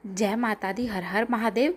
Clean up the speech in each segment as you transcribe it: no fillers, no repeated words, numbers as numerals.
जय माता दी, हर हर महादेव।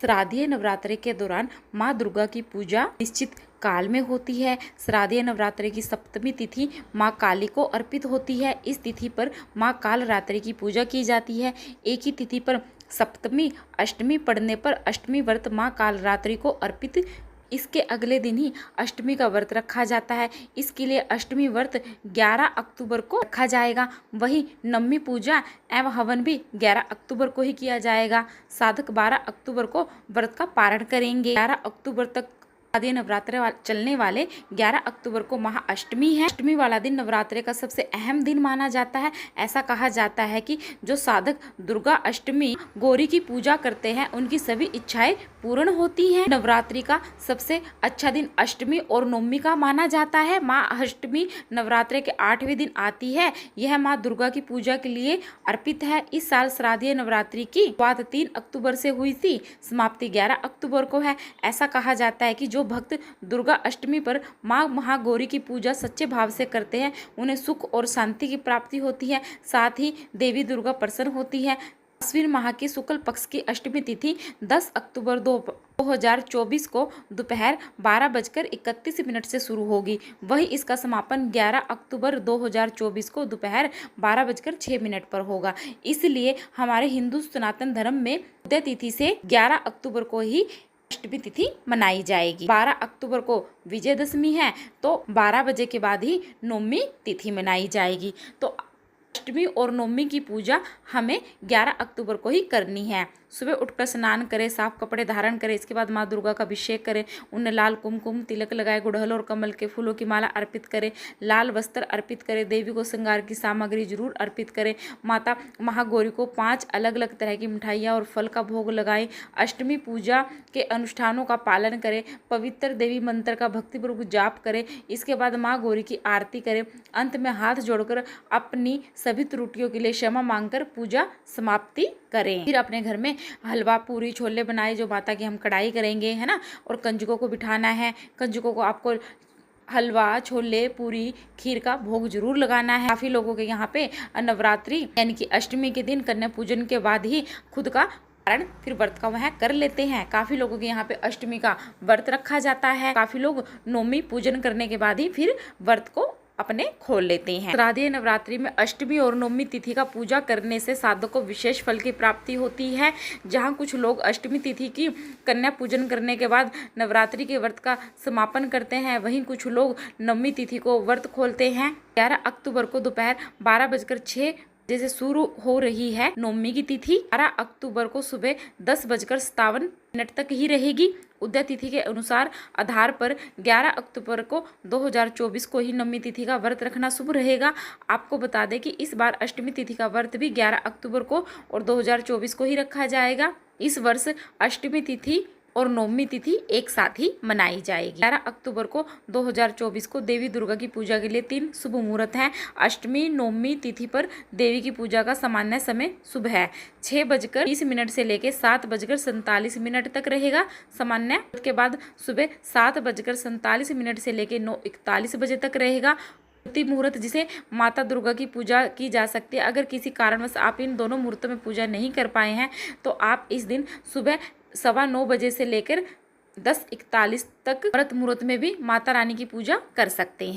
श्राद्धीय नवरात्रि के दौरान माँ दुर्गा की पूजा निश्चित काल में होती है। श्राद्धीय नवरात्रि की सप्तमी तिथि माँ काली को अर्पित होती है। इस तिथि पर माँ काल रात्रि की पूजा की जाती है। एक ही तिथि पर सप्तमी अष्टमी पड़ने पर अष्टमी व्रत माँ काल रात्रि को अर्पित, इसके अगले दिन ही अष्टमी का व्रत रखा जाता है। इसके लिए अष्टमी व्रत 11 अक्टूबर को रखा जाएगा। वहीं नवमी पूजा एवं हवन भी 11 अक्टूबर को ही किया जाएगा। साधक 12 अक्टूबर को व्रत का पारण करेंगे। 11 अक्टूबर तक शारदीय नवरात्रे चलने वाले 11 अक्टूबर को महाअष्टमी है। अष्टमी वाला दिन नवरात्रे का सबसे अहम दिन माना जाता है। ऐसा कहा जाता है कि जो साधक दुर्गा अष्टमी गौरी की पूजा करते हैं उनकी सभी इच्छाएं पूर्ण होती हैं। नवरात्रि का सबसे अच्छा दिन अष्टमी और नवमी का माना जाता है। माँ अष्टमी नवरात्रे के 8वें दिन आती है। यह माँ दुर्गा की पूजा के लिए अर्पित है। इस साल श्राद्धीय नवरात्रि की शुरुआत 3 अक्टूबर से हुई थी, समाप्ति 11 अक्टूबर को है। ऐसा कहा जाता है कि जो भक्त दुर्गा अष्टमी पर माँ महागौरी की पूजा सच्चे भाव से करते हैं उन्हें सुख और शांति की प्राप्ति होती है। साथ ही देवी दुर्गा प्रसन्न होती है। आश्विन माह की शुक्ल पक्ष की अष्टमी तिथि 10 अक्टूबर 2024 को दोपहर 12:31 से शुरू होगी। वही इसका समापन 11 अक्टूबर 2024 को दोपहर 12:06 पर होगा। इसलिए हमारे हिंदू सनातन धर्म में उदय तिथि से 11 अक्टूबर को ही अष्टमी तिथि मनाई जाएगी। 12 अक्टूबर को विजयदशमी है तो 12 बजे के बाद ही नवमी तिथि मनाई जाएगी। तो अष्टमी और नवमी की पूजा हमें 11 अक्टूबर को ही करनी है। सुबह उठकर स्नान करें, साफ कपड़े धारण करें, इसके बाद माँ दुर्गा का अभिषेक करें, उन्हें लाल कुमकुम तिलक लगाए, गुड़हल और कमल के फूलों की माला अर्पित करें, लाल वस्त्र अर्पित करें, देवी को श्रृंगार की सामग्री जरूर अर्पित करें। माता महागौरी को 5 अलग अलग तरह की मिठाइयाँ और फल का भोग लगाएं। अष्टमी पूजा के अनुष्ठानों का पालन करें, पवित्र देवी मंत्र का भक्तिपूर्वक जाप करें। इसके बाद माँ गौरी की आरती करें। अंत में हाथ जोड़कर अपनी सभी त्रुटियों के लिए क्षमा मांगकर पूजा समाप्ति करें। फिर अपने घर में हलवा पूरी छोले बनाए जो माता की हम कढ़ाई करेंगे, है ना, और कंजकों को बिठाना है। कंजकों को आपको हलवा छोले पूरी खीर का भोग जरूर लगाना है। काफी लोगों के यहाँ पे नवरात्रि यानी कि अष्टमी के दिन कन्या पूजन के बाद ही खुद का पारण फिर व्रत का वह कर लेते हैं। काफी लोगों के यहाँ पे अष्टमी का व्रत रखा जाता है। काफी लोग नवमी पूजन करने के बाद ही फिर व्रत को अपने खोल लेते हैं। श्राद्धीय नवरात्रि में अष्टमी और नवमी तिथि का पूजा करने से साधक को विशेष फल की प्राप्ति होती है। जहां कुछ लोग अष्टमी तिथि की कन्या पूजन करने के बाद नवरात्रि के व्रत का समापन करते हैं, वहीं कुछ लोग नवमी तिथि को व्रत खोलते हैं। 11 अक्टूबर को दोपहर 12:06 जैसे शुरू हो रही है नवमी की तिथि। 12 अक्टूबर को सुबह 10:57 तक ही रहेगी। उदय तिथि के अनुसार आधार पर 11 अक्टूबर को 2024 को ही नवमी तिथि का व्रत रखना शुभ रहेगा। आपको बता दें कि इस बार अष्टमी तिथि का व्रत भी 11 अक्टूबर को और 2024 को ही रखा जाएगा। इस वर्ष अष्टमी तिथि और नवमी तिथि एक साथ ही मनाई जाएगी। 11 अक्टूबर को 2024 को देवी दुर्गा की पूजा के लिए 3 शुभ मुहूर्त हैं। अष्टमी नवमी तिथि पर देवी की पूजा का सामान्य समय शुभ है 6:20 से लेकर 7:47 तक रहेगा सामान्य। के बाद सुबह 7:47 से लेकर 9:41 बजे तक रहेगा मुहूर्त, जिसे माता दुर्गा की पूजा की जा सकती है। अगर किसी कारणवश आप इन दोनों मुहूर्तों में पूजा नहीं कर पाए हैं तो आप इस दिन सुबह 9:15 बजे से लेकर 10:41 तक व्रत मुहूर्त में भी माता रानी की पूजा कर सकते हैं।